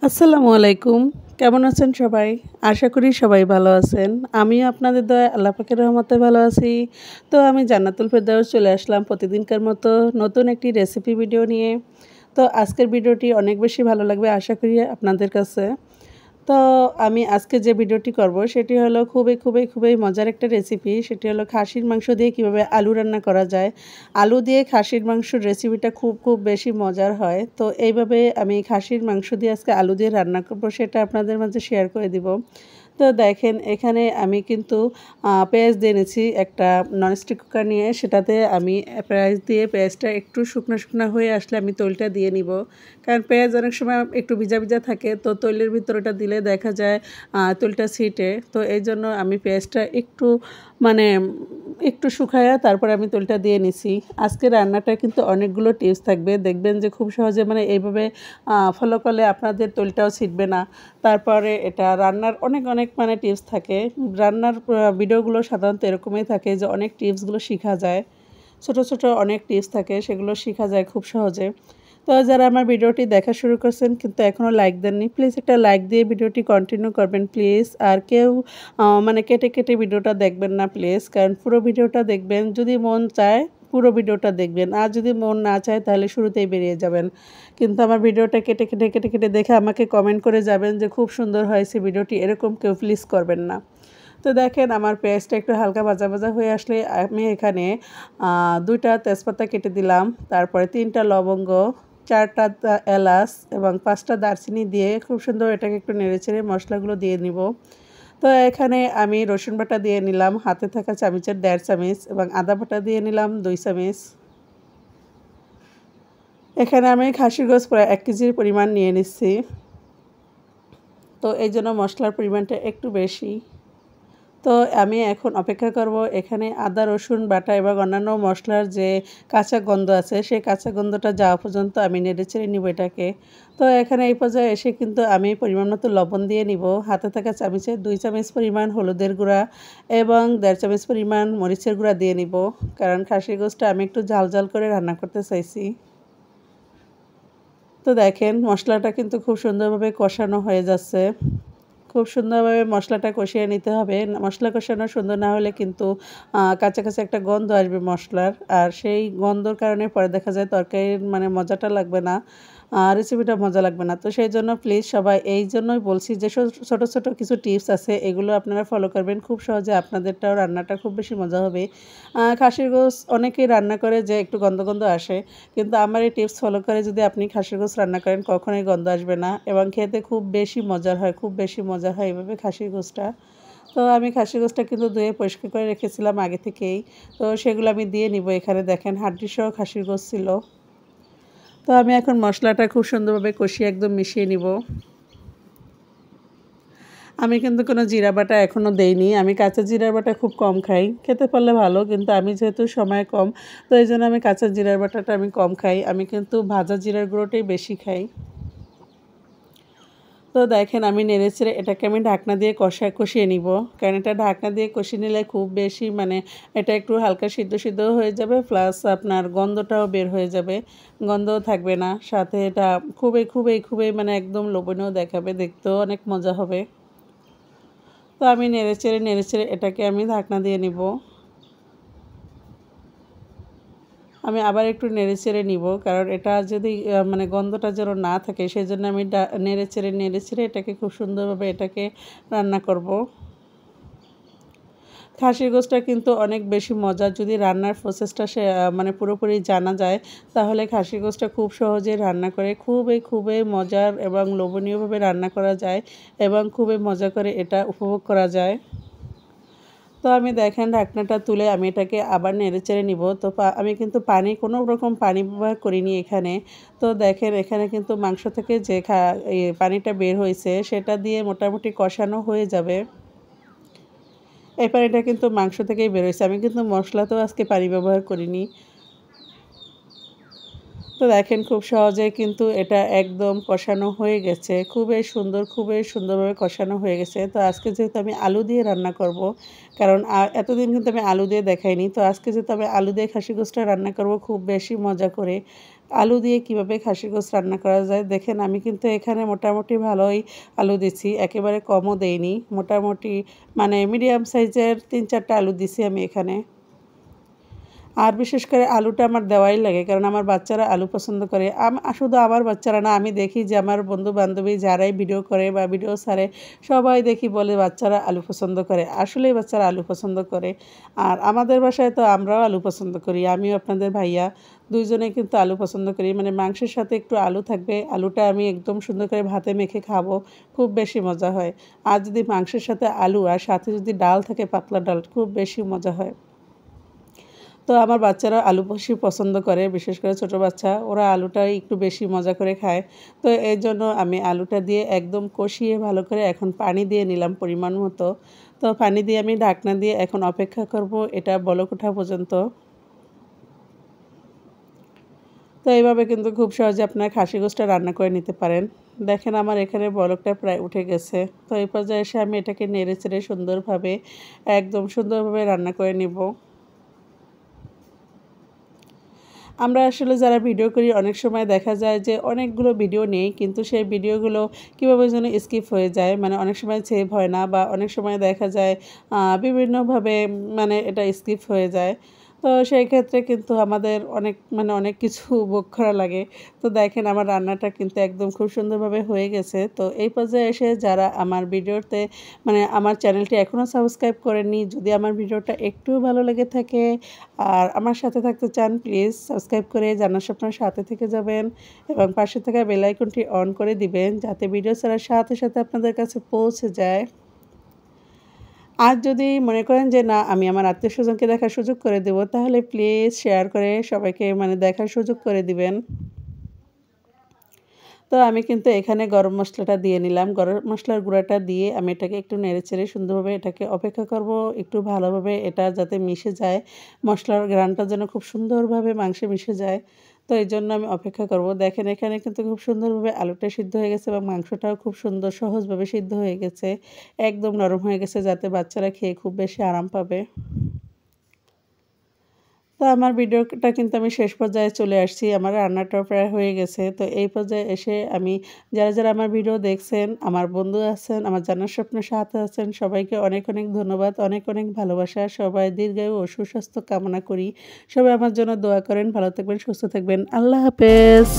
আসসালামু আলাইকুম। কেমন আছেন সবাই? আশা করি সবাই ভালো আছেন। আমিও আপনাদের দয়ায় আল্লাহ পাকের রহমতে ভালো আছি। তো আমি জান্নাতুল ফেরদাউস চলে আসলাম প্রতিদিনকার মতো নতুন একটি রেসিপি ভিডিও নিয়ে। তো আজকের ভিডিওটি অনেক বেশি ভালো লাগবে আশা করি আপনাদের কাছে। তো আমি আজকে যে ভিডিওটি করব সেটি হলো খুবই মজার একটা রেসিপি। সেটি হলো খাসির মাংস দিয়ে কীভাবে আলু রান্না করা যায়। আলু দিয়ে খাসির মাংসর রেসিপিটা খুব বেশি মজার হয়। তো এইভাবে আমি খাসির মাংস দিয়ে আজকে আলু দিয়ে রান্না করব সেটা আপনাদের মাঝে শেয়ার করে দিব। তো দেখেন এখানে আমি কিন্তু পেঁয়াজ দিয়ে নিয়েছি একটা ননস্টিক কুকার নিয়ে সেটাতে আমি পেঁয়াজ দিয়ে পেঁয়াজটা একটু শুকনো হয়ে আসলে আমি তৈলটা দিয়ে নিব। কারণ পেঁয়াজ অনেক সময় একটু ভিজা থাকে তো তৈলের ভিতরে ওটা দিলে দেখা যায় তৈলটা ছিটে। তো এইজন্য আমি পেঁয়াজটা একটু মানে একটু শুকায়া তারপরে আমি তৈলটা দিয়ে নিছি। আজকে রান্নাটা কিন্তু অনেকগুলো টিপস থাকবে। দেখবেন যে খুব সহজে এইভাবে ফলো করলে আপনাদের তৈলটাও ছিটবে না। তারপরে এটা রান্নার অনেক টিপস থাকে। রান্নার ভিডিওগুলো সাধারণত এরকমই থাকে যে অনেক টিপসগুলো শিখা যায়। ছোট অনেক টিপস থাকে সেগুলো শিখা যায় খুব সহজে। তো যারা আমার ভিডিওটি দেখা শুরু করছেন কিন্তু এখনও লাইক দেননি প্লিজ একটা লাইক দিয়ে ভিডিওটি কন্টিনিউ করবেন প্লিজ। আর কেউ কেটে ভিডিওটা দেখবেন না প্লিজ, কারণ পুরো ভিডিওটা দেখবেন। যদি মন চায় পুরো ভিডিওটা দেখবেন, আর যদি মন না চায় তাহলে শুরুতেই বেরিয়ে যাবেন। কিন্তু আমার ভিডিওটা কেটে দেখে আমাকে কমেন্ট করে যাবেন যে খুব সুন্দর হয়েছে ভিডিওটি, এরকম কেউ প্লিজ করবেন না। তো দেখেন আমার পেঁয়াজটা একটু হালকা ভাজা হয়ে আসলে আমি এখানে 2টা তেজপাতা কেটে দিলাম, তারপরে 3টা লবঙ্গ, 4টা এলাচ এবং 5টা দারচিনি দিয়ে খুব সুন্দর এটাকে একটু নেড়েচেড়ে মশলাগুলো দিয়ে নিব। তো এখানে আমি রসুন বাটা দিয়ে নিলাম হাতে থাকা চামচের 1.5 চামচ এবং আদা বাটা দিয়ে নিলাম 2 চামচ। এখানে আমি খাসির গোশত প্রায় 1 কেজির পরিমাণ নিয়ে নিচ্ছি। তো এই জন্য মশলার পরিমাণটা একটু বেশি। তো আমি এখন অপেক্ষা করব এখানে আদা রসুন বাটা এবং অন্যান্য মশলার যে কাঁচা গন্ধ আছে সেই কাঁচা গন্ধটা যাওয়া পর্যন্ত আমি নেড়েচেড়ে নিব এটাকে। তো এখানে এই পর্যায়ে এসে কিন্তু আমি পরিমাণ মতো লবণ দিয়ে নিব, হাতে থাকা চামচে 2 চামচ পরিমাণ হলুদের গুঁড়া এবং 1.5 চামচ পরিমাণ মরিচের গুঁড়া দিয়ে নিব, কারণ খাসির গোশতটা আমি একটু ঝাল করে রান্না করতে চাইছি। তো দেখেন মশলাটা কিন্তু খুব সুন্দরভাবে কষানো হয়ে যাচ্ছে। খুব সুন্দরভাবে মশলাটা কষিয়ে নিতে হবে। মশলা কষানো সুন্দর না হলে কিন্তু কাঁচা একটা গন্ধ আসবে মশলার। আর সেই গন্ধর কারণে পরে দেখা যায় তরকারির মজাটা লাগবে না। রেসিপিটা মজা লাগবে না। তো সেইজন্য প্লিজ সবাই এই জন্যই বলছি যে ছোট কিছু টিপস আছে এগুলো আপনারা ফলো করবেন। খুব সহজে আপনাদেরটাও রান্নাটা খুব বেশি মজা হবে। খাসির গোশত অনেকেই রান্না করে যে একটু গন্ধ আসে। কিন্তু আমার এই টিপস ফলো করে যদি আপনি খাসির গোশত রান্না করেন কখনোই গন্ধ আসবে না এবং খেতে খুব বেশি মজার হয়, খুব বেশি মজা হয় এভাবে খাসির গোশতটা। তো আমি খাসির গোশতটা কিন্তু ধুয়ে পরিষ্কার করে রেখেছিলাম আগে থেকেই। তো সেগুলো আমি দিয়ে নিব। এখানে দেখেন হাড্ডি সহ খাসির গোশত ছিল। তো আমি এখন মশলাটা খুব সুন্দরভাবে কষিয়ে একদম মিশিয়ে নিব। আমি কিন্তু কোনো জিরা বাটা এখনও দেইনি। আমি কাঁচা জিরার বাটা খুব কম খাই। খেতে পারলে ভালো, কিন্তু আমি যেহেতু সময় কম তো এইজন্য আমি কাঁচা জিরার বাটাটা আমি কম খাই। আমি কিন্তু ভাজা জিরার গুঁড়োটাই বেশি খাই। তো দেখেন আমি নেড়েচেড়ে এটাকে আমি ঢাকনা দিয়ে কষিয়ে নিব, কারণ এটা ঢাকনা দিয়ে কষিয়ে নিলে খুব বেশি এটা একটু হালকা সিদ্ধ হয়ে যাবে, প্লাস আপনার গন্ধটাও বের হয়ে যাবে, গন্ধও থাকবে না। সাথে এটা খুবই একদম লোভনীয় দেখাবে, দেখতেও অনেক মজা হবে। তো আমি নেড়েচেড়ে এটাকে আমি ঢাকনা দিয়ে নিব। আমি আবার একটু নেড়েচেড়ে নিব, কারণ এটা যদি গন্ধটা যেন না থাকে সেজন্য আমি নেড়েচেড়ে এটাকে খুব সুন্দরভাবে এটাকে রান্না করব। খাসির গোশতটা কিন্তু অনেক বেশি মজার। যদি রান্নার প্রসেসটা পুরোপুরি জানা যায় তাহলে খাসির গোশতটা খুব সহজে রান্না করে খুবই মজার এবং লোভনীয়ভাবে রান্না করা যায় এবং খুবই মজা করে এটা উপভোগ করা যায়। তো আমি দেখেন ঢাকনাটা তুলে আমি এটাকে আবার নেড়েচেড়ে নিব। তো আমি কিন্তু কোনো রকম পানি ব্যবহার করিনি এখানে। তো দেখেন এখানে কিন্তু মাংস থেকে যে পানিটা বের হয়েছে সেটা দিয়ে মোটামুটি কষানো হয়ে যাবে। এই পানিটা কিন্তু মাংস থেকেই বের হয়েছে, আমি কিন্তু মশলাতেও আজকে পানি ব্যবহার করিনি। তো দেখেন খুব সহজেই কিন্তু এটা একদম কষানো হয়ে গেছে, খুবই সুন্দরভাবে কষানো হয়ে গেছে। তো আজকে যেহেতু আমি আলু দিয়ে রান্না করব, কারণ এতদিন কিন্তু আমি আলু দিয়ে দেখাইনি, তো আজকে যেহেতু আমি আলু দিয়ে খাসি গোশতটা রান্না করব খুব বেশি মজা করে, আলু দিয়ে কিভাবে খাসি গোশত রান্না করা যায় দেখেন। আমি কিন্তু এখানে মোটামুটি ভালোই আলু দিছি, একেবারে কমও দেইনি। মোটামুটি মানে মিডিয়াম সাইজের 3-4টা আলু দিছি আমি এখানে। আর বিশেষ করে আলুটা আমার দেওয়াই লাগে, কারণ আমার বাচ্চারা আলু পছন্দ করে। শুধু আমার বাচ্চারা না, আমি দেখি যে আমার বন্ধু-বান্ধবী যারাই ভিডিও করে বা ভিডিও ছাড়ে সবাই দেখি বলে বাচ্চারা আলু পছন্দ করে। আসলেই বাচ্চারা আলু পছন্দ করে। আর আমাদের বাসায় তো আমরাও আলু পছন্দ করি। আমিও আপনাদের ভাইয়া দুইজনেই কিন্তু আলু পছন্দ করি। মানে মাংসের সাথে একটু আলু থাকবে, আলুটা আমি একদম সুন্দর করে ভাতে মেখে খাবো, খুব বেশি মজা হয়। আর যদি মাংসের সাথে আলু আর সাথে যদি ডাল থাকে, পাতলা ডাল, খুব বেশি মজা হয়। তো আমার বাচ্চারা আলু বেশি পছন্দ করে, বিশেষ করে ছোট বাচ্চা, ওরা আলুটাই একটু বেশি মজা করে খায়। তো এই জন্য আমি আলুটা দিয়ে একদম কষিয়ে ভালো করে এখন পানি দিয়ে নিলাম পরিমাণ মতো। তো পানি দিয়ে আমি ঢাকনা দিয়ে এখন অপেক্ষা করব এটা বলক ওঠা পর্যন্ত। তো এইভাবে কিন্তু খুব সহজে আপনার খাসি গোশতটা রান্না করে নিতে পারেন। দেখেন আমার এখানে বলকটা প্রায় উঠে গেছে। তো এই পর্যায়ে এসে আমি এটাকে নেড়ে চেড়ে সুন্দরভাবে একদম সুন্দরভাবে রান্না করে নিব। আমরা আসলে যারা ভিডিও করি অনেক সময় দেখা যায় যে অনেকগুলো ভিডিও নেই, কিন্তু সেই ভিডিওগুলো কীভাবে যেন স্কিপ হয়ে যায়, মানে অনেক সময় সেভ হয় না, বা অনেক সময় দেখা যায় বিভিন্নভাবে মানে এটা স্কিপ হয়ে যায়। তো সেই ক্ষেত্রে কিন্তু আমাদের অনেক কিছু ভোগ করা লাগে। তো দেখেন আমার রান্নাটা কিন্তু একদম খুব সুন্দরভাবে হয়ে গেছে। তো এই পর্যায়ে এসে যারা আমার ভিডিওতে আমার চ্যানেলটি এখনও সাবস্ক্রাইব করেননি, যদি আমার ভিডিওটা একটুও ভালো লেগে থাকে আর আমার সাথে থাকতে চান, প্লিজ সাবস্ক্রাইব করে জানার স্বপ্নের সাথে থেকে যাবেন এবং পাশে থাকা বেল আইকনটি অন করে দিবেন, যাতে ভিডিও ছাড়ার সাথে সাথে আপনাদের কাছে পৌঁছে যায়। আর যদি মনে করেন যে না, আমি আমার আত্মীয়স্বজনকে দেখার সুযোগ করে দেব, তাহলে প্লিজ শেয়ার করে সবাইকে দেখার সুযোগ করে দিবেন। তো আমি কিন্তু এখানে গরম মশলাটা দিয়ে নিলাম। গরম মশলার গুঁড়াটা দিয়ে আমি এটাকে একটু নেড়েচেড়ে সুন্দরভাবে এটাকে অপেক্ষা করব, একটু ভালোভাবে এটা যাতে মিশে যায়। মশলার ঘ্রাণটা যেন খুব সুন্দরভাবে মাংসে মিশে যায়। তো এইজন্য আমি অপেক্ষা করব। দেখেন এখানে কিন্তু খুব সুন্দরভাবে আলুটা সিদ্ধ হয়ে গেছে এবং মাংসটাও খুব সুন্দর সহজভাবে সিদ্ধ হয়ে গেছে। একদম নরম হয়ে গেছে, যাতে বাচ্চারা খেয়ে খুব বেশি আরাম পাবে। তো আমার ভিডিওটা কিন্তু আমি শেষ পর্যায়ে চলে আসছি। আমার রান্নাটাও প্রায় হয়ে গেছে। তো এই পর্যায়ে এসে আমি যারা আমার ভিডিও দেখছেন, আমার বন্ধু আছেন, আমার জানার স্বপ্নের সাথে আছেন, সবাইকে অনেক ধন্যবাদ, অনেক ভালোবাসা। সবাই দীর্ঘায়ু ও সুস্বাস্থ্য কামনা করি। সবাই আমার জন্য দোয়া করেন। ভালো থাকবেন, সুস্থ থাকবেন। আল্লাহ হাফেজ।